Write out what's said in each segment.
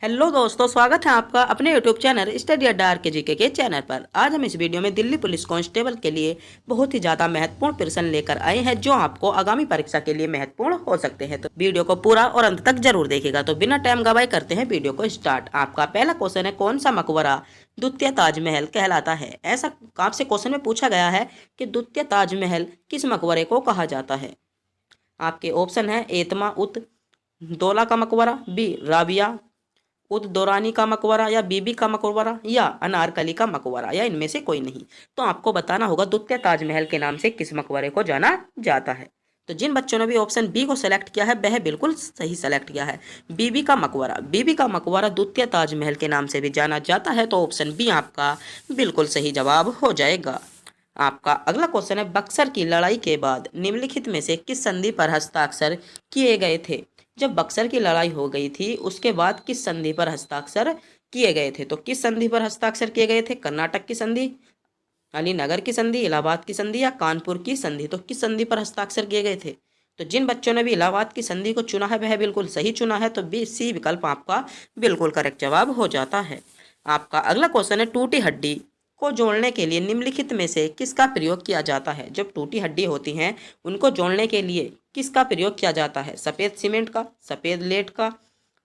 Hello दोस्तों, स्वागत है आपका अपने यूट्यूब चैनल स्टडी अड्डा आर के जीके के चैनल पर। आज हम इस वीडियो में दिल्ली पुलिस कांस्टेबल के लिए बहुत ही ज़्यादा महत्वपूर्ण प्रश्न लेकर आए हैं जो आपको आगामी परीक्षा के लिए महत्वपूर्ण हो सकते हैं। तो वीडियो को पूरा और अंत तक जरूर देखिएगा। तो बिना टाइम गवाए करते हैं वीडियो को स्टार्ट। आपका पहला क्वेश्चन है, कौन सा मकबरा द्वितीय ताजमहल कहलाता है? ऐसा आपसे क्वेश्चन में पूछा गया है कि द्वितीय ताजमहल किस मकबरे को कहा जाता है। आपके ऑप्शन है एतमा उत दौला का मकबरा, बी राबिया उद दौरानी का मकबरा, या बीबी का मकबरा, या अनारकली का मकबरा, या इनमें से कोई नहीं। तो आपको बताना होगा द्वितीय ताजमहल के नाम से किस मकबरे को जाना जाता है। तो जिन बच्चों ने भी ऑप्शन बी को सेलेक्ट किया है वह बिल्कुल सही सेलेक्ट किया है, बीबी का मकबरा। बीबी का मकबरा द्वितीय ताजमहल के नाम से भी जाना जाता है। तो ऑप्शन बी आपका बिल्कुल सही जवाब हो जाएगा। आपका अगला क्वेश्चन है, बक्सर की लड़ाई के बाद निम्नलिखित में से किस संधि पर हस्ताक्षर किए गए थे? जब बक्सर की लड़ाई हो गई थी उसके बाद किस संधि पर हस्ताक्षर किए गए थे? तो किस संधि पर हस्ताक्षर किए गए थे? कर्नाटक की संधि, अलीनगर की संधि, इलाहाबाद की संधि, या कानपुर की संधि? तो किस संधि पर हस्ताक्षर किए गए थे? तो जिन बच्चों ने भी इलाहाबाद की संधि को चुना है वह बिल्कुल सही चुना है। तो बी सी विकल्प आपका बिल्कुल करेक्ट जवाब हो जाता है। आपका अगला क्वेश्चन है, टूटी हड्डी को जोड़ने के लिए निम्नलिखित में से किसका प्रयोग किया जाता है? जब टूटी हड्डी होती हैं उनको जोड़ने के लिए किसका प्रयोग किया जाता है? सफ़ेद सीमेंट का, सफ़ेद लेड का,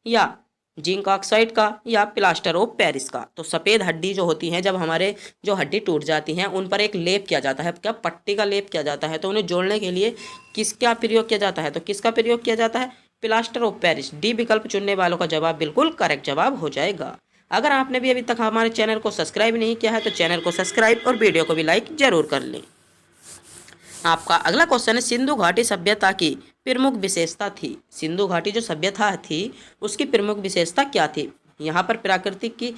या जिंक ऑक्साइड का, या प्लास्टर ऑफ पेरिस का? तो सफ़ेद हड्डी जो होती हैं, जब हमारे जो हड्डी टूट जाती हैं उन पर एक लेप किया जाता है, क्या पट्टी का लेप किया जाता है। तो उन्हें जोड़ने के लिए किसका प्रयोग किया जाता है? तो किसका प्रयोग किया जाता है? Plaster of Paris. डी विकल्प चुनने वालों का जवाब बिल्कुल करेक्ट जवाब हो जाएगा। अगर आपने भी अभी तक हमारे चैनल को सब्सक्राइब नहीं किया है तो चैनल को सब्सक्राइब और वीडियो को भी लाइक जरूर कर लें। आपका अगला क्वेश्चन है, सिंधु घाटी सभ्यता की प्रमुख विशेषता थी? सिंधु घाटी जो सभ्यता थी उसकी प्रमुख विशेषता क्या थी? यहाँ पर प्राकृतिक की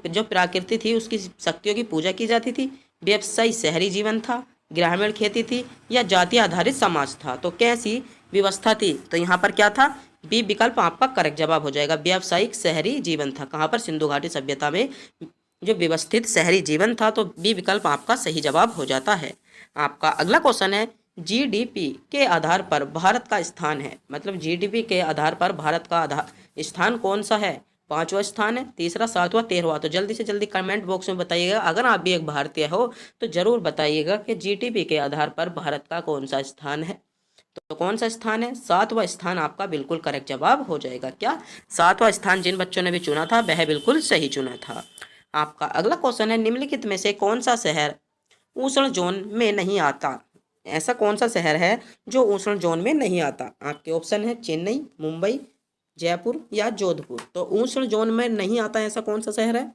जो प्रकृति थी उसकी शक्तियों की पूजा की जाती थी, व्यवसायी शहरी जीवन था, ग्रामीण खेती थी, या जाति आधारित समाज था? तो कैसी व्यवस्था थी? तो यहाँ पर क्या था? बी विकल्प आपका करेक्ट जवाब हो जाएगा, व्यावसायिक शहरी जीवन था। कहाँ पर? सिंधु घाटी सभ्यता में जो व्यवस्थित शहरी जीवन था। तो बी विकल्प आपका सही जवाब हो जाता है। आपका अगला क्वेश्चन है, जीडीपी के आधार पर भारत का स्थान है, मतलब जीडीपी के आधार पर भारत का आधार स्थान कौन सा है? पांचवा स्थान है, तीसरा, सातवां, तेरहवां? तो जल्दी से जल्दी कमेंट बॉक्स में बताइएगा। अगर आप भी एक भारतीय हो तो जरूर बताइएगा कि जीडीपी के आधार पर भारत का कौन सा स्थान है। तो कौन सा स्थान है? सातवां स्थान आपका बिल्कुल करेक्ट जवाब हो जाएगा। क्या सातवां स्थान जिन बच्चों ने भी चुना था वह बिल्कुल सही चुना था। आपका अगला क्वेश्चन है, निम्नलिखित में से कौन सा शहर उष्ण जोन में नहीं आता? ऐसा कौन सा शहर है जो उष्ण जोन में नहीं आता? आपके ऑप्शन है चेन्नई, मुंबई, जयपुर, या जोधपुर। तो उष्ण जोन में नहीं आता ऐसा कौन सा शहर है?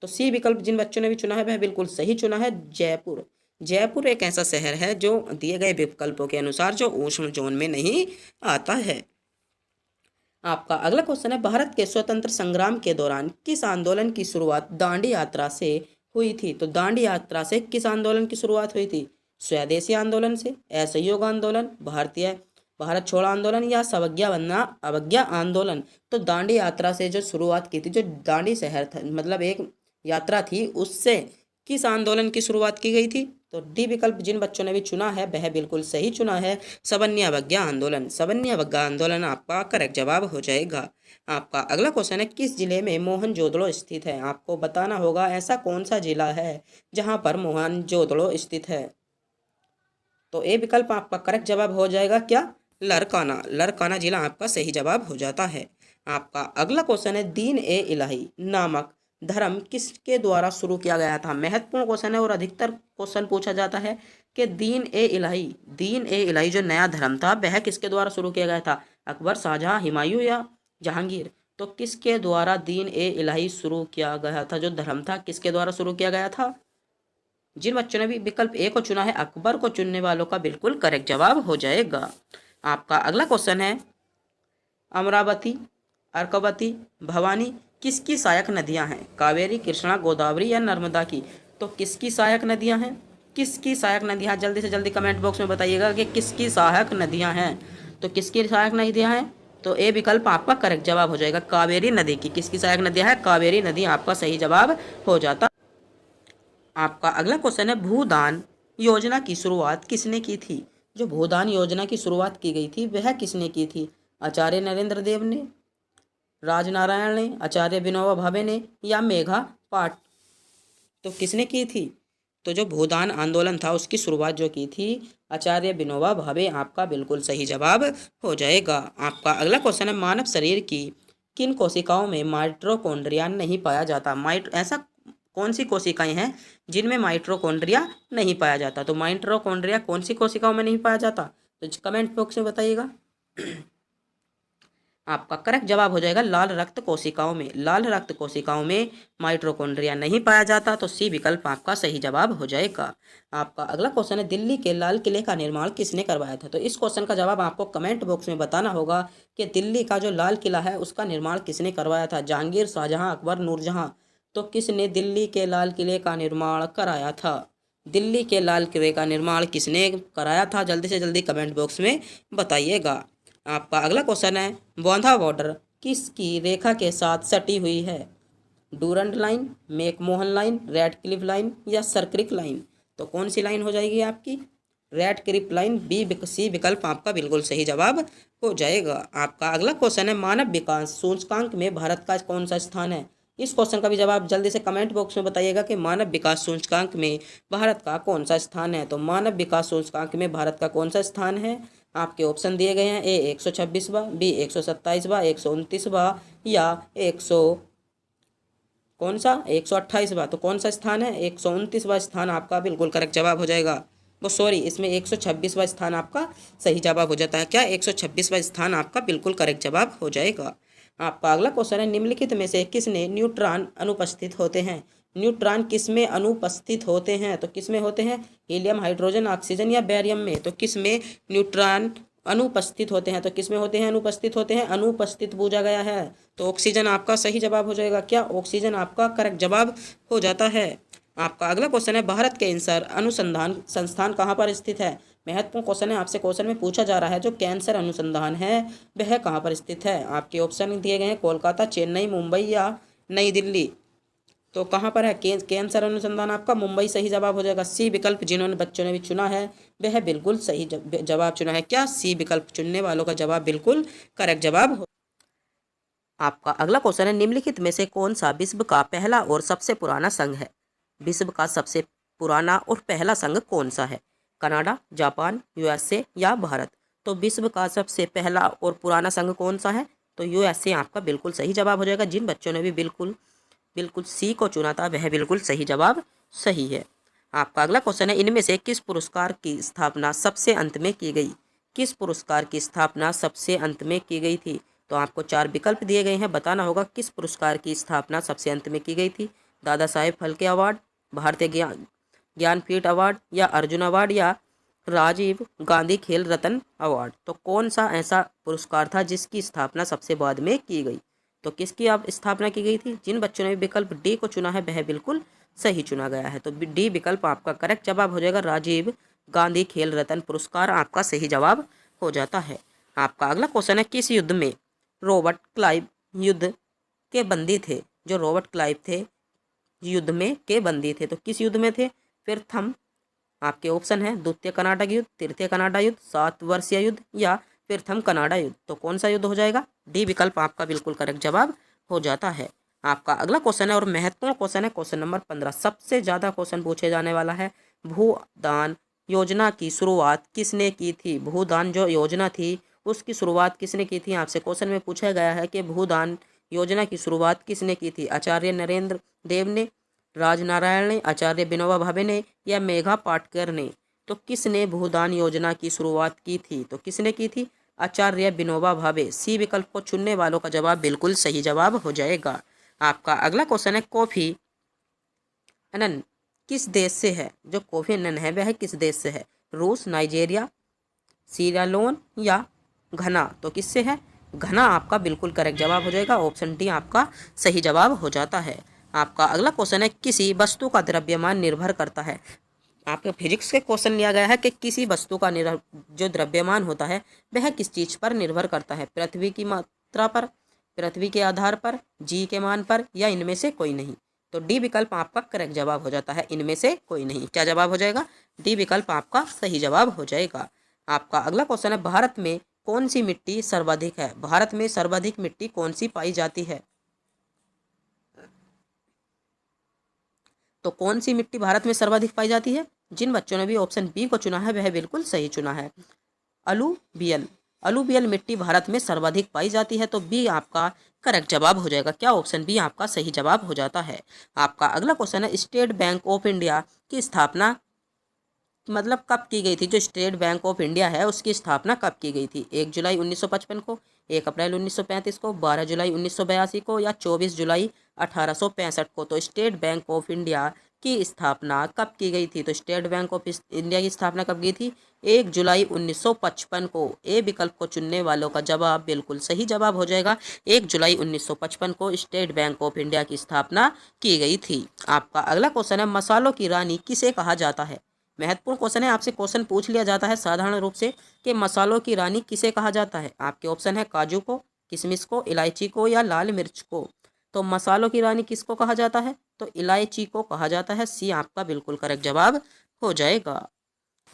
तो सी विकल्प जिन बच्चों ने भी चुना है वह बिल्कुल सही चुना है, जयपुर। जयपुर एक ऐसा शहर है जो दिए गए विकल्पों के अनुसार जो उष्ण जोन में नहीं आता है। आपका अगला क्वेश्चन है, भारत के स्वतंत्र संग्राम के दौरान किस आंदोलन की शुरुआत दांडी यात्रा से हुई थी? तो दांडी यात्रा से किस आंदोलन की शुरुआत हुई थी? स्वदेशी आंदोलन से, असहयोग आंदोलन, भारतीय भारत छोड़ो आंदोलन, या सवज्ञा वंदना अवज्ञा आंदोलन? तो दांडी यात्रा से जो शुरुआत की थी, जो दांडी शहर था मतलब एक यात्रा थी, उससे किस आंदोलन की शुरुआत की गई थी? तो डी विकल्प जिन बच्चों ने भी चुना है वह बिल्कुल सही चुना है, सवर्ण अवज्ञा आंदोलन। सवर्ण अवज्ञा आंदोलन आपका करेक्ट जवाब हो जाएगा। आपका अगला क्वेश्चन है, किस जिले में मोहनजोदड़ो स्थित है? आपको बताना होगा ऐसा कौन सा जिला है जहां पर मोहनजोदड़ो स्थित है। तो ए विकल्प आपका करेक्ट जवाब हो जाएगा, क्या? लरकाना। लरकाना जिला आपका सही जवाब हो जाता है। आपका अगला क्वेश्चन है, दीन ए इलाही नामक धर्म किसके द्वारा शुरू किया गया था? महत्वपूर्ण क्वेश्चन है और अधिकतर क्वेश्चन पूछा जाता है कि दीन ए इलाही जो नया धर्म था वह किसके द्वारा शुरू किया गया था? अकबर, शाहजहां, हुमायूं, या जहांगीर? तो किसके द्वारा दीन ए इलाही शुरू किया गया था? जो धर्म था किसके द्वारा शुरू किया गया था? जिन बच्चों ने भी विकल्प ए को चुना है अकबर को चुनने वालों का बिल्कुल करेक्ट जवाब हो जाएगा। आपका अगला क्वेश्चन है, अमरावती, अर्कवती, भवानी किसकी सहायक नदियां हैं? कावेरी, कृष्णा, गोदावरी, या नर्मदा की? तो किसकी सहायक नदियां हैं? किसकी सहायक नदियां? जल्दी से जल्दी कमेंट बॉक्स में बताइएगा कि किसकी सहायक नदियां हैं। तो किसकी सहायक नदियां हैं? तो ए विकल्प आपका करेक्ट जवाब हो जाएगा, कावेरी नदी की। किसकी सहायक नदियां हैं? कावेरी नदी आपका सही जवाब हो जाता। आपका अगला क्वेश्चन है, भूदान योजना की शुरुआत किसने की थी? जो भूदान योजना की शुरुआत की गई थी वह किसने की थी? आचार्य नरेंद्र देव ने, राजनारायण ने, आचार्य विनोबा भावे ने या मेघा पाट। तो किसने की थी? तो जो भूदान आंदोलन था उसकी शुरुआत जो की थी आचार्य विनोबा भावे आपका बिल्कुल सही जवाब हो जाएगा। आपका अगला क्वेश्चन है, मानव शरीर की किन कोशिकाओं में माइटोकॉन्ड्रिया नहीं पाया जाता? ऐसा कौन सी कोशिकाएं हैं जिनमें माइटोकॉन्ड्रिया नहीं पाया जाता? तो माइटोकॉन्ड्रिया कौन सी कोशिकाओं में नहीं पाया जाता? तो कमेंट बॉक्स में बताइएगा। आपका करेक्ट जवाब हो जाएगा लाल रक्त कोशिकाओं में। लाल रक्त कोशिकाओं में माइटोकॉन्ड्रिया नहीं पाया जाता, तो सी विकल्प आपका सही जवाब हो जाएगा। आपका अगला क्वेश्चन है, दिल्ली के लाल किले का निर्माण किसने करवाया था? तो इस क्वेश्चन का जवाब आपको कमेंट बॉक्स में बताना होगा कि दिल्ली का जो लाल किला है उसका निर्माण किसने करवाया था? जहांगीर, शाहजहां, अकबर, नूरजहां। तो किसने दिल्ली के लाल किले का निर्माण कराया था? दिल्ली के लाल किले का निर्माण किसने कराया था? जल्दी से जल्दी कमेंट बॉक्स में बताइएगा। आपका अगला क्वेश्चन है, बांदा बॉर्डर किसकी रेखा के साथ सटी हुई है? Durand line, McMahon line, red Cliff line या सर्क्रिक लाइन? तो कौन सी लाइन हो जाएगी आपकी? Red Cliff line. सी विकल्प आपका बिल्कुल सही जवाब हो जाएगा। आपका अगला क्वेश्चन है, मानव विकास सूचकांक में भारत का कौन सा स्थान है? इस क्वेश्चन का भी जवाब जल्दी से कमेंट बॉक्स में बताइएगा कि मानव विकास सूचकांक में भारत का कौन सा स्थान है। तो मानव विकास सूचकांक में भारत का कौन सा स्थान है? आपके ऑप्शन दिए गए हैं, ए 126वां, बी 127वां, 129वां या 128वां। तो कौन सा स्थान है? 129वां स्थान आपका बिल्कुल करेक्ट जवाब हो जाएगा। वो सॉरी, इसमें 126वां स्थान आपका सही जवाब हो जाता है। क्या 126वां स्थान आपका बिल्कुल करेक्ट जवाब हो जाएगा। आपका अगला क्वेश्चन है, निम्नलिखित में से किसमें न्यूट्रॉन अनुपस्थित होते हैं? न्यूट्रॉन किसमें अनुपस्थित होते हैं? तो किसमें होते हैं? हीलियम, हाइड्रोजन, ऑक्सीजन या बेरियम में? तो किसमें न्यूट्रॉन अनुपस्थित होते हैं? तो किसमें होते हैं? अनुपस्थित होते हैं। अनुपस्थित पूछा गया है तो ऑक्सीजन आपका सही जवाब हो जाएगा। क्या ऑक्सीजन आपका करेक्ट जवाब हो जाता है। आपका अगला क्वेश्चन है, भारत कैंसर अनुसंधान संस्थान कहाँ पर स्थित है? महत्वपूर्ण क्वेश्चन है, आपसे क्वेश्चन में पूछा जा रहा है जो कैंसर अनुसंधान है वह कहाँ पर स्थित है? आपके ऑप्शन दिए गए हैं, कोलकाता, चेन्नई, मुंबई या नई दिल्ली। तो कहाँ पर है कैंसर अनुसंधान आपका? मुंबई सही जवाब हो जाएगा। सी विकल्प जिन्होंने बच्चों ने भी चुना है वह बिल्कुल सही जवाब चुना है। क्या सी विकल्प चुनने वालों का जवाब बिल्कुल करेक्ट जवाब हो। आपका अगला क्वेश्चन है, निम्नलिखित में से कौन सा विश्व का पहला और सबसे पुराना संघ है? विश्व का सबसे पुराना और पहला संघ कौन सा है? कनाडा, जापान, यूएसए या भारत? तो विश्व का सबसे पहला और पुराना संघ कौन सा है? तो यूएसए आपका बिल्कुल सही जवाब हो जाएगा। जिन बच्चों ने भी बिल्कुल सी को चुना था वह बिल्कुल सही जवाब सही है। आपका अगला क्वेश्चन है, इनमें से किस पुरस्कार की स्थापना सबसे अंत में की गई? किस पुरस्कार की स्थापना सबसे अंत में की गई थी? तो आपको 4 विकल्प दिए गए हैं, बताना होगा किस पुरस्कार की स्थापना सबसे अंत में की गई थी। दादा साहेब फाल्के अवार्ड, भारतीय ज्ञानपीठ अवार्ड या अर्जुन अवार्ड या राजीव गांधी खेल रत्न अवार्ड? तो कौन सा ऐसा पुरस्कार था जिसकी स्थापना सबसे बाद में की गई? तो किसकी अब स्थापना की गई थी? जिन बच्चों ने विकल्प डी को चुना है वह बिल्कुल सही चुना गया है। तो डी विकल्प आपका करेक्ट जवाब हो जाएगा। राजीव गांधी खेल रत्न पुरस्कार आपका सही जवाब हो जाता है। आपका अगला क्वेश्चन है, किस युद्ध में रॉबर्ट क्लाइव युद्ध के बंदी थे? जो रॉबर्ट क्लाइव थे युद्ध में के बंदी थे, तो किस युद्ध में थे? प्रथम आपके ऑप्शन है, द्वितीय कनाडा युद्ध, तृतीय कनाडा युद्ध, 7 वर्षीय युद्ध या प्रथम कनाडा युद्ध? तो कौन सा युद्ध हो जाएगा? डी विकल्प आपका बिल्कुल करेक्ट जवाब हो जाता है। आपका अगला क्वेश्चन है और महत्वपूर्ण क्वेश्चन है, क्वेश्चन नंबर 15। सबसे ज़्यादा क्वेश्चन पूछे जाने वाला है, भूदान योजना की शुरुआत किसने की थी? भूदान जो योजना थी उसकी शुरुआत किसने की थी? आपसे क्वेश्चन में पूछा गया है कि भूदान योजना की शुरुआत किसने की थी? आचार्य नरेंद्र देव ने, राजनारायण ने, आचार्य विनोबा भावे ने या मेघा पाटकर ने? तो किसने भूदान योजना की शुरुआत की थी? तो किसने की थी? आचार्य विनोबा भावे। सी विकल्प को चुनने वालों का जवाब बिल्कुल सही जवाब हो जाएगा। आपका अगला क्वेश्चन है, कॉफी अनन किस देश से है? जो कॉफी अनन है वह किस देश से है? रूस, नाइजीरिया, सीरालोन या घना? तो किससे है? घना आपका बिल्कुल करेक्ट जवाब हो जाएगा। ऑप्शन डी आपका सही जवाब हो जाता है। आपका अगला क्वेश्चन है, किसी वस्तु का द्रव्यमान निर्भर करता है? आपके फिजिक्स के क्वेश्चन लिया गया है कि किसी वस्तु का जो द्रव्यमान होता है वह किस चीज़ पर निर्भर करता है? पृथ्वी की मात्रा पर, पृथ्वी के आधार पर, जी के मान पर या इनमें से कोई नहीं? तो डी विकल्प आपका करेक्ट जवाब हो जाता है, इनमें से कोई नहीं। क्या जवाब हो जाएगा? डी विकल्प आपका सही जवाब हो जाएगा। आपका अगला क्वेश्चन है, भारत में कौन सी मिट्टी सर्वाधिक है? भारत में सर्वाधिक मिट्टी कौन सी पाई जाती है? तो कौन सी मिट्टी भारत में सर्वाधिक पाई जाती है? जिन बच्चों ने भी ऑप्शन बी को चुना है वह बिल्कुल सही चुना है, अलूवियल। अलूवियल मिट्टी भारत में सर्वाधिक पाई जाती है, तो बी आपका करेक्ट जवाब हो जाएगा। क्या ऑप्शन बी आपका सही जवाब हो जाता है? आपका अगला क्वेश्चन है, स्टेट बैंक ऑफ इंडिया की स्थापना मतलब कब की गई थी? जो स्टेट बैंक ऑफ इंडिया है उसकी स्थापना कब की गई थी? 1 जुलाई 1955 को, 1 अप्रैल 1935 को, 12 जुलाई 1982 को या 24 जुलाई 1865 को? तो स्टेट बैंक ऑफ इंडिया की स्थापना कब की गई थी? तो स्टेट बैंक ऑफ इंडिया की स्थापना कब की थी? 1 जुलाई 1955 को। ए विकल्प को चुनने वालों का जवाब बिल्कुल सही जवाब हो जाएगा। 1 जुलाई 1955 को स्टेट बैंक ऑफ इंडिया की स्थापना की गई थी। आपका अगला क्वेश्चन है, मसालों की रानी किसे कहा जाता है? महत्वपूर्ण क्वेश्चन है, आपसे क्वेश्चन पूछ लिया जाता है साधारण रूप से कि मसालों की रानी किसे कहा जाता है। आपके ऑप्शन है काजू को, किशमिश को, इलायची को या लाल मिर्च को। तो मसालों की रानी किसको कहा जाता है? तो इलायची को कहा जाता है। सी आपका बिल्कुल करेक्ट जवाब हो जाएगा।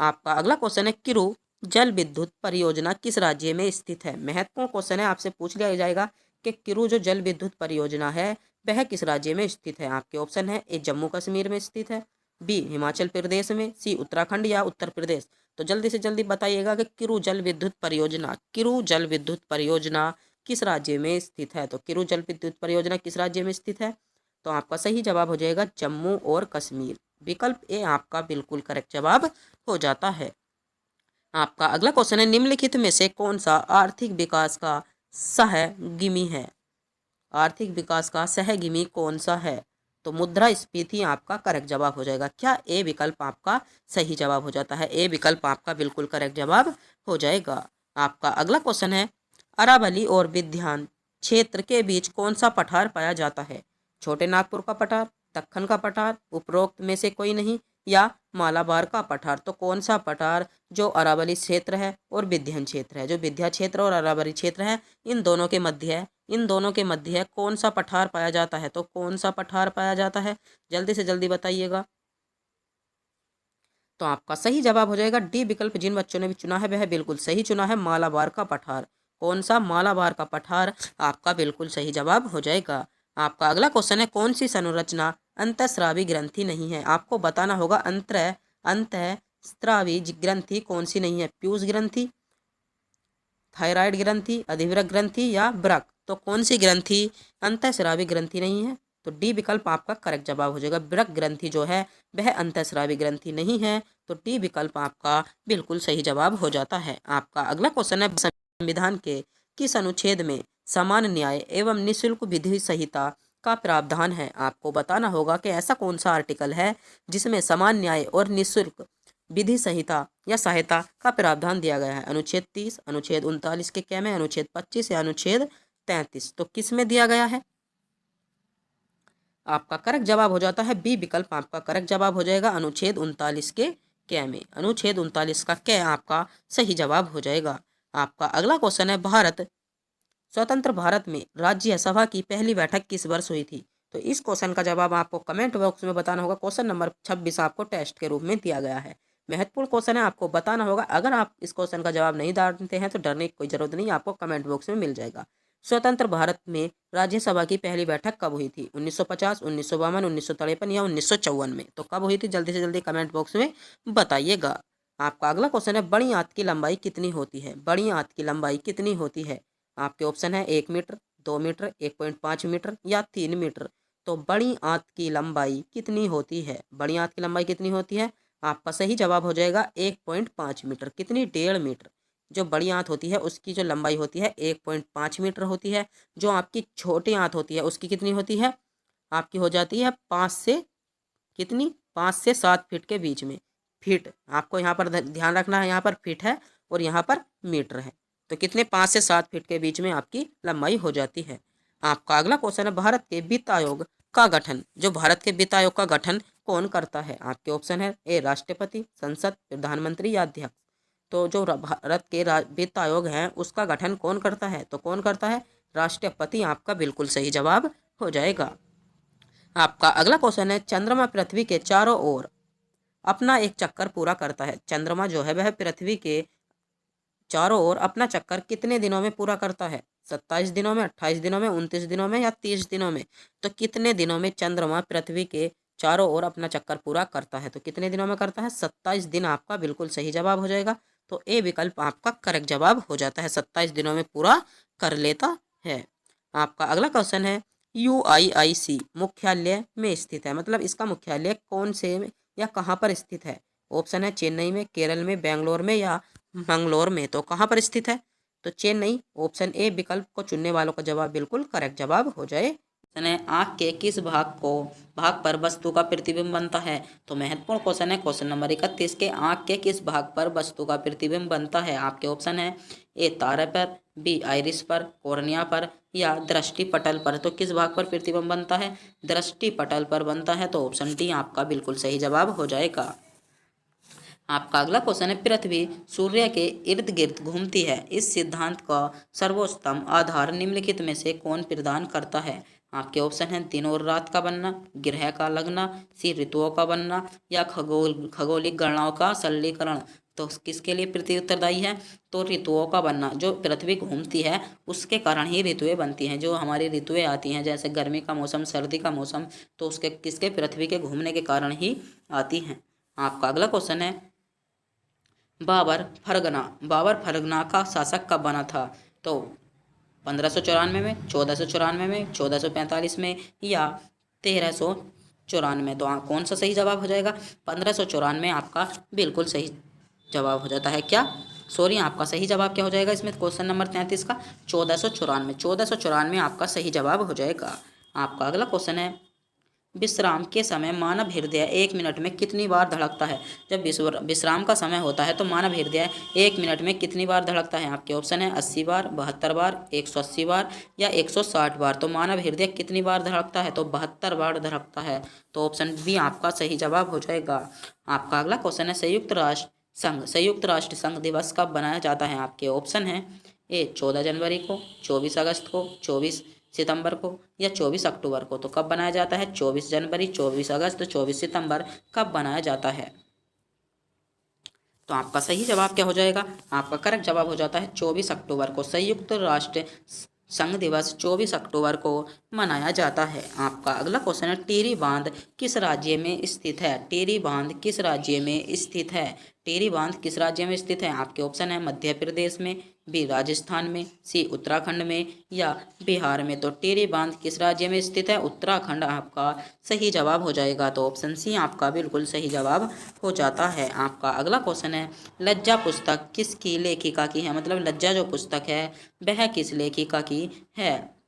आपका अगला क्वेश्चन है, किरू जल विद्युत परियोजना किस राज्य में स्थित है? महत्वपूर्ण क्वेश्चन है, आपसे पूछ लिया जाएगा कि किरू जो जल विद्युत परियोजना है वह किस राज्य में स्थित है। आपके ऑप्शन है, ए जम्मू कश्मीर में स्थित है, बी हिमाचल प्रदेश में, सी उत्तराखंड या उत्तर प्रदेश। तो जल्दी से जल्दी बताइएगा कि किरू जल विद्युत परियोजना, किरू जल विद्युत परियोजना किस राज्य में स्थित है? तो किरू जल विद्युत परियोजना किस राज्य में स्थित है? तो आपका सही जवाब हो जाएगा जम्मू और कश्मीर। विकल्प ए आपका बिल्कुल करेक्ट जवाब हो जाता है। आपका अगला क्वेश्चन है, निम्नलिखित में से कौन सा आर्थिक विकास का सहगिमी है? आर्थिक विकास का सहगिमी कौन सा है? तो मुद्रास्फीति आपका करेक्ट जवाब हो जाएगा। क्या ए विकल्प आपका सही जवाब हो जाता है? ए विकल्प आपका बिल्कुल करेक्ट जवाब हो जाएगा। आपका अगला क्वेश्चन है, अरावली और विंध्याचल क्षेत्र के बीच कौन सा पठार पाया जाता है? छोटे नागपुर का पठार, दक्कन का पठार, उपरोक्त में से कोई नहीं या मालाबार का पठार? तो कौन सा पठार जो अरावली क्षेत्र है और विंध्याचल क्षेत्र है, जो विंध्या क्षेत्र और अरावली क्षेत्र है इन दोनों के मध्य है, इन दोनों के मध्य है, कौन सा पठार पाया जाता है? तो कौन सा पठार पाया जाता है? जल्दी से जल्दी बताइएगा। तो आपका सही जवाब हो जाएगा डी विकल्प। जिन बच्चों ने भी चुना है वह बिल्कुल सही चुना है, मालाबार का पठार। कौन सा? मालाबार का पठार आपका बिल्कुल सही जवाब हो जाएगा। आपका अगला क्वेश्चन है, कौन सी संरचना अंतःस्रावी ग्रंथि नहीं है? आपको बताना होगा अंतःस्रावी ग्रंथि कौन सी नहीं है? पीयूष ग्रंथि, थायराइड ग्रंथि, अधिवृक्क ग्रंथि या ब्रक? तो कौन सी ग्रंथि अंतःस्रावी ग्रंथि नहीं है? तो डी विकल्प आपका करेक्ट जवाब हो जाएगा। ब्रक ग्रंथि जो है वह अंतःस्रावी ग्रंथि नहीं है, तो डी विकल्प आपका बिल्कुल सही जवाब हो जाता है। आपका अगला क्वेश्चन है, संविधान के किस अनुच्छेद में समान न्याय एवं निःशुल्क विधि संहिता का प्रावधान है? आपको बताना होगा कि ऐसा कौन सा आर्टिकल है जिसमें समान न्याय और निःशुल्क विधि संहिता या सहायता का प्रावधान दिया गया है। अनुच्छेद 30, अनुच्छेद 39 के क्या में, अनुच्छेद 25 या अनुच्छेद 33? तो किस में दिया गया है? आपका करेक्ट जवाब हो जाता है बी विकल्प आपका करेक्ट जवाब हो जाएगा, अनुच्छेद 39 के क्या में। अनुच्छेद 39 का क्या आपका सही जवाब हो जाएगा। आपका अगला क्वेश्चन है, स्वतंत्र भारत में राज्यसभा की पहली बैठक किस वर्ष हुई थी? तो इस क्वेश्चन का जवाब आपको कमेंट बॉक्स में बताना होगा। क्वेश्चन नंबर 26 आपको टेस्ट के रूप में दिया गया है। महत्वपूर्ण क्वेश्चन है, आपको बताना होगा। अगर आप इस क्वेश्चन का जवाब नहीं जानते हैं तो डरने की कोई जरूरत नहीं, आपको कमेंट बॉक्स में मिल जाएगा। स्वतंत्र भारत में राज्यसभा की पहली बैठक कब हुई थी? 1950, 1952, 1953 या 1954 में? तो कब हुई थी? जल्दी से जल्दी कमेंट बॉक्स में बताइएगा। आपका अगला क्वेश्चन है, बड़ी आंत की लंबाई कितनी होती है? बड़ी आंत की लंबाई कितनी होती है? आपके ऑप्शन है 1 मीटर, 2 मीटर, 1.5 मीटर या 3 मीटर। तो बड़ी आंत की लंबाई कितनी होती है? बड़ी आंत की लंबाई कितनी होती है? आपका सही जवाब हो जाएगा 1.5 मीटर। कितनी? 1.5 मीटर। जो बड़ी आंत होती है उसकी जो लंबाई होती है 1.5 मीटर होती है। जो आपकी छोटी आंत होती है उसकी कितनी होती है? आपकी हो जाती है 5 से कितनी? 5 से 7 फीट के बीच में। फीट आपको यहाँ पर ध्यान रखना है, यहाँ पर फीट है और यहाँ पर मीटर है। तो कितने? 5 से 7 फीट के बीच में आपकी लंबाई हो जाती है। आपका अगला क्वेश्चन है, भारत के वित्त आयोग का गठन, जो भारत के वित्त आयोग का गठन कौन करता है? आपके ऑप्शन है ए राष्ट्रपति, संसद, प्रधानमंत्री या अध्यक्ष। तो जो भारत के वित्त आयोग है उसका गठन कौन करता है? तो कौन करता है? राष्ट्रपति आपका बिल्कुल सही जवाब हो जाएगा। आपका अगला क्वेश्चन है, चंद्रमा पृथ्वी के चारों ओर अपना एक चक्कर पूरा करता है। चंद्रमा जो है वह पृथ्वी के चारों ओर अपना चक्कर कितने दिनों में पूरा करता है? 27 दिनों में, 28 दिनों में, 29 दिनों में या 30 दिनों में? तो कितने दिनों में चंद्रमा पृथ्वी के चारों ओर अपना चक्कर पूरा करता है? तो कितने दिनों में करता है? 27 दिन आपका बिल्कुल सही जवाब हो जाएगा। तो ए विकल्प आपका करेक्ट जवाब हो जाता है, 27 दिनों में पूरा कर लेता है। आपका अगला क्वेश्चन है, UIIC मुख्यालय में स्थित है, मतलब इसका मुख्यालय कौन से या कहाँ पर स्थित है? ऑप्शन है चेन्नई में, केरल में, बेंगलोर में या मंगलोर में। तो कहाँ पर स्थित है? तो चेन्नई, ऑप्शन ए विकल्प को चुनने वालों का जवाब बिल्कुल करेक्ट जवाब हो जाए। आँख के किस भाग पर वस्तु का प्रतिबिंब बनता है? तो महत्वपूर्ण क्वेश्चन है क्वेश्चन नंबर 31 के, आँख के किस भाग पर वस्तु का प्रतिबिंब बनता है? आपके ऑप्शन है ए तारे पर, बी आइरिस पर, कॉर्निया पर या दृष्टि पटल पर। तो किस भाग पर प्रतिबिंब बनता है? दृष्टि पटल पर बनता है। तो ऑप्शन डी आपका बिल्कुल सही जवाब हो जाएगा। आपका अगला क्वेश्चन है, पृथ्वी सूर्य के इर्द गिर्द घूमती है, इस सिद्धांत का सर्वोत्तम आधार निम्नलिखित में से कौन प्रदान करता है? आपके ऑप्शन हैं दिन और रात का बनना, ग्रह का लगना, सी ऋतुओं का बनना या खगोलिक गणनाओं का सरलीकरण। तो किसके लिए पृथ्वी उत्तरदायी है? तो ऋतुओं का बनना। जो पृथ्वी घूमती है उसके कारण ही ऋतुएं बनती हैं। जो हमारी ऋतुएं आती हैं जैसे गर्मी का मौसम, सर्दी का मौसम, तो उसके किसके पृथ्वी के घूमने के कारण ही आती हैं। आपका अगला क्वेश्चन है, बाबर फरगना का शासक कब बना था? तो 1594 में, 1494 में, 1445 में या 1394। तो कौन सा सही जवाब हो जाएगा? 1594 आपका बिल्कुल सही जवाब हो जाता है। क्या सॉरी, आपका सही जवाब क्या हो जाएगा इसमें? क्वेश्चन नंबर 33 का 1494 आपका सही जवाब हो जाएगा। आपका अगला क्वेश्चन है, विश्राम के समय मानव हृदय 1 मिनट में कितनी बार धड़कता है? जब विश्राम का समय होता है तो मानव हृदय 1 मिनट में कितनी बार धड़कता है? आपके ऑप्शन है 80 बार, 72 बार, 180 बार या 160 बार। तो मानव हृदय कितनी बार धड़कता है? तो 72 बार धड़कता है। तो ऑप्शन बी आपका सही जवाब हो जाएगा। आपका अगला क्वेश्चन है, संयुक्त राष्ट्र संघ दिवस कब बनाया जाता है? आपके ऑप्शन है ए 14 जनवरी को, 24 अगस्त को, 24 सितंबर को या 24 अक्टूबर को। तो कब बनाया जाता है? 24 जनवरी, 24 अगस्त, 24 सितंबर कब बनाया जाता है? तो आपका सही जवाब क्या हो जाएगा? आपका करेक्ट जवाब हो जाता है 24 अक्टूबर को। संयुक्त राष्ट्र संघ दिवस 24 अक्टूबर को मनाया जाता है। आपका अगला क्वेश्चन है, टिहरी बांध किस राज्य में स्थित है? टिहरी बांध किस राज्य में स्थित है? टिहरी बांध किस राज्य में स्थित है? आपके ऑप्शन है मध्य प्रदेश में, बी राजस्थान में, सी उत्तराखंड में या बिहार में। तो टिहरी बांध किस राज्य में स्थित है? उत्तराखंड आपका सही जवाब हो जाएगा। तो ऑप्शन सी आपका बिल्कुल सही जवाब हो जाता है। आपका अगला क्वेश्चन है, लज्जा पुस्तक किसकी लेखिका की है? मतलब लज्जा जो पुस्तक है वह किस लेखिका की है?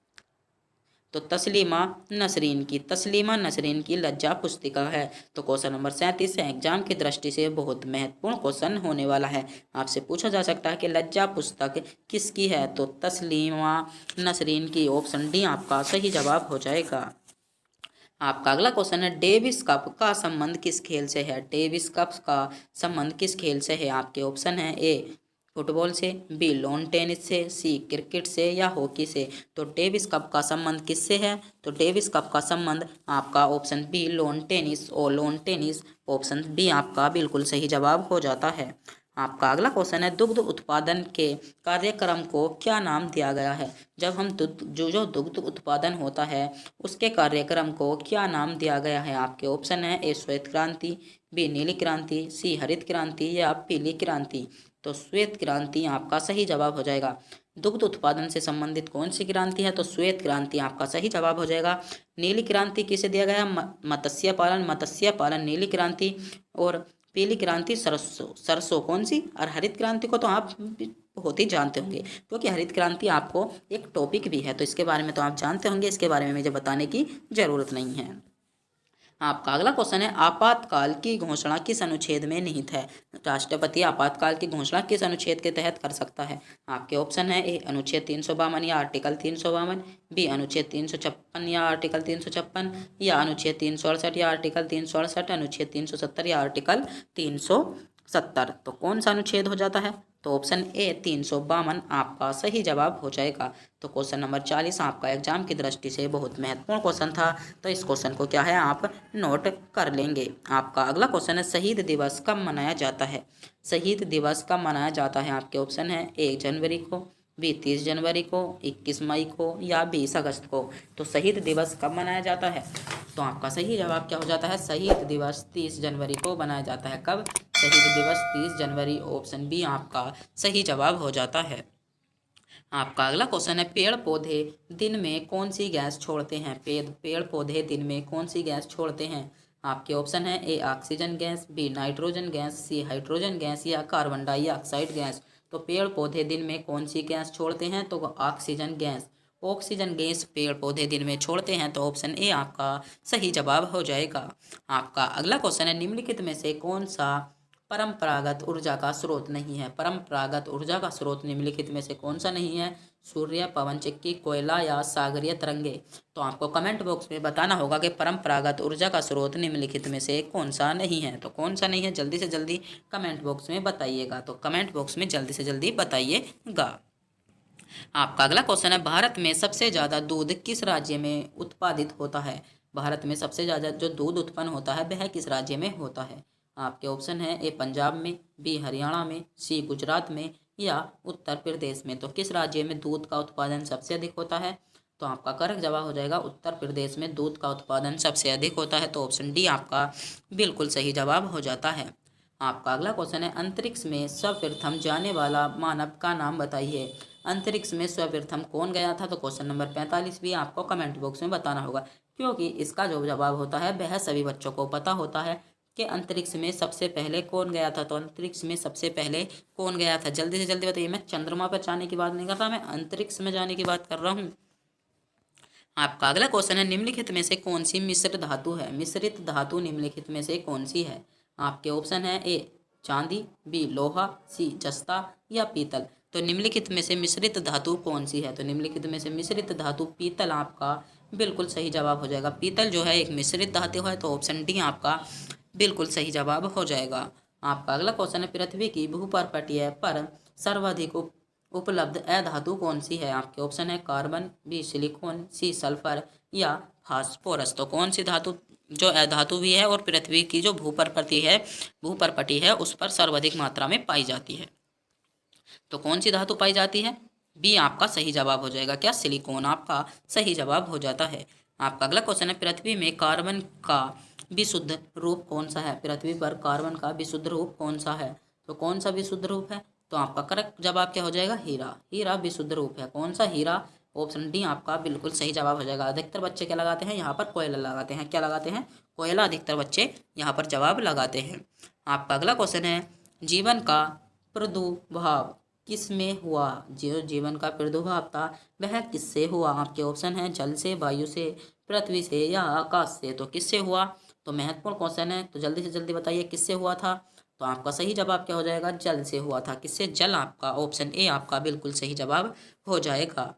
तो तस्लीमा नसरीन की लज्जा पुस्तिका है। तो क्वेश्चन नंबर 37 है, एग्जाम की दृष्टि से बहुत महत्वपूर्ण क्वेश्चन होने वाला है। आपसे पूछा जा सकता है कि लज्जा पुस्तक किसकी है? तो तस्लीमा नसरीन की। ऑप्शन डी आपका सही जवाब हो जाएगा। आपका अगला क्वेश्चन है, डेविस कप का संबंध किस खेल से है? डेविस कप का संबंध किस खेल से है? आपके ऑप्शन है ए फुटबॉल से, बी लॉन टेनिस से, सी क्रिकेट से या हॉकी से। तो डेविस कप का संबंध किससे है? तो डेविस कप का संबंध आपका ऑप्शन बी लॉन टेनिस और लॉन टेनिस, ऑप्शन बी आपका बिल्कुल सही जवाब हो जाता है। आपका अगला क्वेश्चन है, दुग्ध उत्पादन के कार्यक्रम को क्या नाम दिया गया है? जब हम जो दुग्ध उत्पादन होता है उसके कार्यक्रम को क्या नाम दिया गया है? आपके ऑप्शन है ए श्वेत क्रांति, बी नीली क्रांति, सी हरित क्रांति या पीली क्रांति। तो श्वेत क्रांति आपका सही जवाब हो जाएगा। दुग्ध उत्पादन से संबंधित कौन सी क्रांति है? तो श्वेत क्रांति आपका सही जवाब हो जाएगा। नीली क्रांति किसे दिया गया? मत्स्य पालन नीली क्रांति, और पीली क्रांति सरसों कौन सी? और हरित क्रांति को तो आप बहुत ही जानते होंगे क्योंकि हरित क्रांति आपको एक टॉपिक भी है, तो इसके बारे में तो आप जानते होंगे, इसके बारे में मुझे बताने की जरूरत नहीं है। आपका अगला क्वेश्चन है, आपातकाल की घोषणा किस अनुच्छेद में निहित है? राष्ट्रपति आपातकाल की घोषणा किस अनुच्छेद के तहत कर सकता है? आपके ऑप्शन है ए अनुच्छेद 352 या आर्टिकल 352, बी अनुच्छेद 356 या आर्टिकल 356 या अनुच्छेद 368 या आर्टिकल 368, अनुच्छेद 370 या आर्टिकल 370। तो कौन सा अनुच्छेद हो जाता है? तो ऑप्शन ए 352 आपका सही जवाब हो जाएगा। तो क्वेश्चन नंबर 40 आपका एग्जाम की दृष्टि से बहुत महत्वपूर्ण क्वेश्चन था, तो इस क्वेश्चन को क्या है आप नोट कर लेंगे। आपका अगला क्वेश्चन है शहीद दिवस कब मनाया जाता है। शहीद दिवस कब मनाया जाता है, आपके ऑप्शन है 1 जनवरी को, बी 30 जनवरी को, 21 मई को या 20 अगस्त को। तो शहीद दिवस कब मनाया जाता है, तो आपका सही जवाब क्या हो जाता है, शहीद दिवस 30 जनवरी को मनाया जाता है। कब, शहीद दिवस 30 जनवरी, ऑप्शन बी आपका सही जवाब हो जाता है। आपका अगला क्वेश्चन है पेड़ पौधे दिन में कौन सी गैस छोड़ते हैं। पेड़ पौधे दिन में कौन सी गैस छोड़ते हैं, आपके ऑप्शन है A oxygen gas, B nitrogen gas, C hydrogen gas या कार्बन डाइऑक्साइड गैस। तो पेड़ पौधे दिन में कौन सी गैस छोड़ते हैं, तो ऑक्सीजन गैस। ऑक्सीजन गैस पेड़ पौधे दिन में छोड़ते हैं, तो ऑप्शन ए आपका सही जवाब हो जाएगा। आपका अगला क्वेश्चन है निम्नलिखित में से कौन सा परंपरागत ऊर्जा का स्रोत नहीं है। परंपरागत ऊर्जा का स्रोत निम्नलिखित में से कौन सा नहीं है, सूर्य, पवन चक्की, कोयला या सागरीय तरंगे। तो आपको कमेंट बॉक्स में बताना होगा कि परंपरागत ऊर्जा का स्रोत निम्नलिखित में से कौन सा नहीं है। तो कौन सा नहीं है जल्दी से जल्दी कमेंट बॉक्स में बताइएगा। तो कमेंट बॉक्स में जल्दी से जल्दी बताइएगा। आपका अगला क्वेश्चन है भारत में सबसे ज़्यादा दूध किस राज्य में उत्पादित होता है। भारत में सबसे ज़्यादा जो दूध उत्पन्न होता है वह किस राज्य में होता है। आपके ऑप्शन है ए पंजाब में, बी हरियाणा में, सी गुजरात में या उत्तर प्रदेश में। तो किस राज्य में दूध का उत्पादन सबसे अधिक होता है, तो आपका करेक्ट जवाब हो जाएगा उत्तर प्रदेश में दूध का उत्पादन सबसे अधिक होता है। तो ऑप्शन डी आपका बिल्कुल सही जवाब हो जाता है। आपका अगला क्वेश्चन है अंतरिक्ष में सर्वप्रथम जाने वाला मानव का नाम बताइए। अंतरिक्ष में सर्वप्रथम कौन गया था, तो क्वेश्चन नंबर 45 भी आपको कमेंट बॉक्स में बताना होगा, क्योंकि इसका जो जवाब होता है वह सभी बच्चों को पता होता है कि अंतरिक्ष में सबसे पहले कौन गया था। तो अंतरिक्ष में सबसे पहले कौन गया था, जल्दी से जल्दी बताइए। मैं चंद्रमा पर जाने की बात नहीं कर रहा, मैं अंतरिक्ष में जाने की बात कर रहा हूँ। आपका अगला क्वेश्चन है निम्नलिखित में से कौन सी मिश्र धातु है। मिश्रित धातु निम्नलिखित में से कौन सी है। आपके ऑप्शन है ए चांदी, बी लोहा, सी जस्ता या पीतल। तो निम्नलिखित में से मिश्रित धातु कौन सी है, तो निम्नलिखित में से मिश्रित धातु पीतल आपका बिल्कुल सही जवाब हो जाएगा। पीतल जो है एक मिश्रित धातु है, तो ऑप्शन डी आपका बिल्कुल सही जवाब हो जाएगा। आपका अगला क्वेश्चन है पृथ्वी की भूपर्पटीय पर सर्वाधिक उपलब्ध अधातु कौन सी है। आपके ऑप्शन है carbon, B silicon, C sulphur या फास्फोरस। तो कौन सी धातु जो अधातु भी है और पृथ्वी की जो भूपर्पटी है उस पर सर्वाधिक मात्रा में पाई जाती है, तो कौन सी धातु पाई जाती है, बी आपका सही जवाब हो जाएगा। क्या, सिलिकॉन आपका सही जवाब हो जाता है। आपका अगला क्वेश्चन है पृथ्वी में कार्बन का विशुद्ध रूप कौन सा है। पृथ्वी पर कार्बन का विशुद्ध रूप कौन सा है, तो कौन सा विशुद्ध रूप है, तो आपका करेक्ट जवाब क्या हो जाएगा, हीरा। हीरा विशुद्ध रूप है। कौन सा, हीरा। ऑप्शन डी आपका बिल्कुल सही जवाब हो जाएगा। अधिकतर बच्चे क्या लगाते हैं यहाँ पर, कोयला लगाते हैं। क्या लगाते हैं, कोयला। अधिकतर बच्चे यहाँ पर जवाब लगाते हैं। आपका अगला क्वेश्चन है जीवन का प्रादुर्भाव किस में हुआ। जो जीवन का प्रादुर्भाव था वह किससे हुआ। आपके ऑप्शन है जल से, वायु से, पृथ्वी से या आकाश से। तो किससे हुआ, तो महत्वपूर्ण क्वेश्चन है, तो जल्दी से जल्दी बताइए किससे हुआ था। तो आपका सही जवाब क्या हो जाएगा, जल से हुआ था। किससे, जल। आपका ऑप्शन ए आपका बिल्कुल सही जवाब हो जाएगा।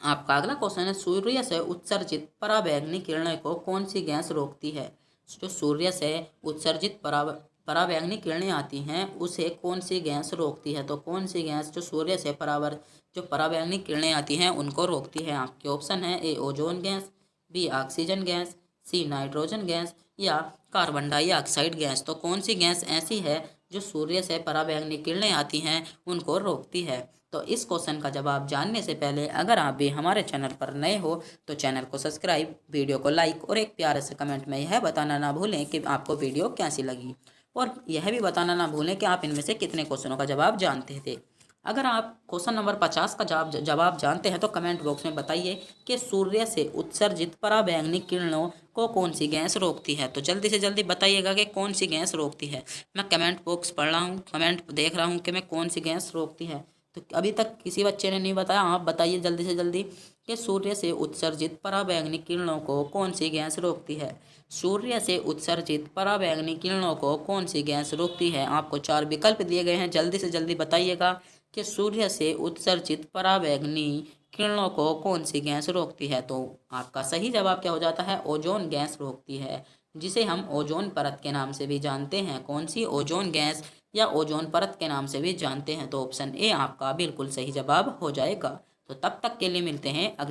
आपका अगला क्वेश्चन है सूर्य से उत्सर्जित पराबैंगनी किरणें को कौन सी गैस रोकती है। जो सूर्य से उत्सर्जित पराबैंगनी किरणें आती हैं उसे कौन सी गैस रोकती है। तो कौन सी गैस जो सूर्य से पराबैंगनी किरणें आती हैं उनको रोकती है। आपके ऑप्शन है A ozone gas, B oxygen gas, C nitrogen gas या कार्बन डाइऑक्साइड गैस। तो कौन सी गैस ऐसी है जो सूर्य से पराबैंगनी किरणें आती हैं उनको रोकती है। तो इस क्वेश्चन का जवाब जानने से पहले अगर आप भी हमारे चैनल पर नए हो तो चैनल को सब्सक्राइब, वीडियो को लाइक और एक प्यारे से कमेंट में यह बताना ना भूलें कि आपको वीडियो कैसी लगी, और यह भी बताना ना भूलें कि आप इनमें से कितने क्वेश्चनों का जवाब जानते थे। अगर आप क्वेश्चन नंबर 50 का जवाब जानते हैं तो कमेंट बॉक्स में बताइए कि सूर्य से उत्सर्जित पराबैंगनी किरणों को कौन सी गैस रोकती है। तो जल्दी से जल्दी बताइएगा कि कौन सी गैस रोकती है। मैं कमेंट बॉक्स पढ़ रहा हूँ, कमेंट देख रहा हूँ कि मैं कौन सी गैस रोकती है। तो अभी तक किसी बच्चे ने नहीं बताया, आप बताइए जल्दी से जल्दी कि सूर्य से उत्सर्जित पराबैंगनी किरणों को कौन सी गैस रोकती है। सूर्य से उत्सर्जित पराबैंगनी किरणों को कौन सी गैस रोकती है। आपको 4 विकल्प दिए गए हैं, जल्दी से जल्दी बताइएगा कि सूर्य से उत्सर्जित पराबैंगनी किरणों को कौन सी गैस रोकती है। तो आपका सही जवाब क्या हो जाता है, ओजोन गैस रोकती है, जिसे हम ओजोन परत के नाम से भी जानते हैं। कौन सी, ओजोन गैस या ओजोन परत के नाम से भी जानते हैं? तो ऑप्शन ए आपका बिल्कुल सही जवाब हो जाएगा। तो तब तक के लिए मिलते हैं अगले